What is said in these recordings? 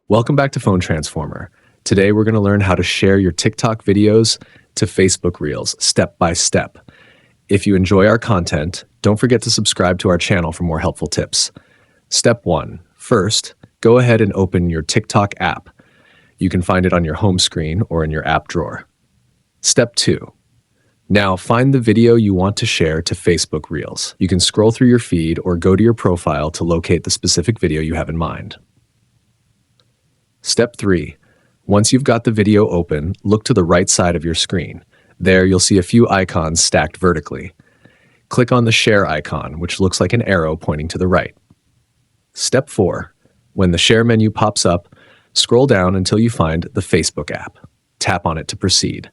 Welcome back to Phone Transformer. Today we're going to learn how to share your TikTok videos to Facebook Reels step by step. If you enjoy our content, don't forget to subscribe to our channel for more helpful tips. Step 1. First, go ahead and open your TikTok app. You can find it on your home screen or in your app drawer. Step 2. Now find the video you want to share to Facebook Reels. You can scroll through your feed or go to your profile to locate the specific video you have in mind. Step 3. Once you've got the video open, look to the right side of your screen. There you'll see a few icons stacked vertically. Click on the share icon, which looks like an arrow pointing to the right. Step 4. When the share menu pops up, scroll down until you find the Facebook app. Tap on it to proceed.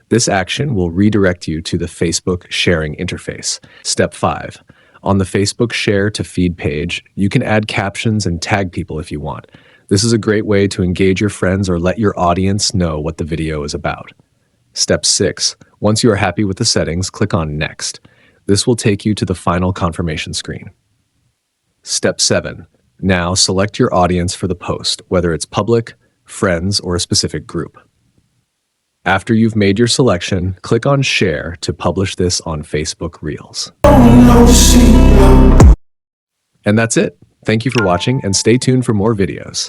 This action will redirect you to the Facebook sharing interface. Step 5. On the Facebook share to feed page, you can add captions and tag people if you want. This is a great way to engage your friends or let your audience know what the video is about. Step 6. Once you are happy with the settings, click on Next. This will take you to the final confirmation screen. Step 7. Now select your audience for the post, whether it's public, friends, or a specific group. After you've made your selection, click on Share to publish this on Facebook Reels. And that's it. Thank you for watching and stay tuned for more videos.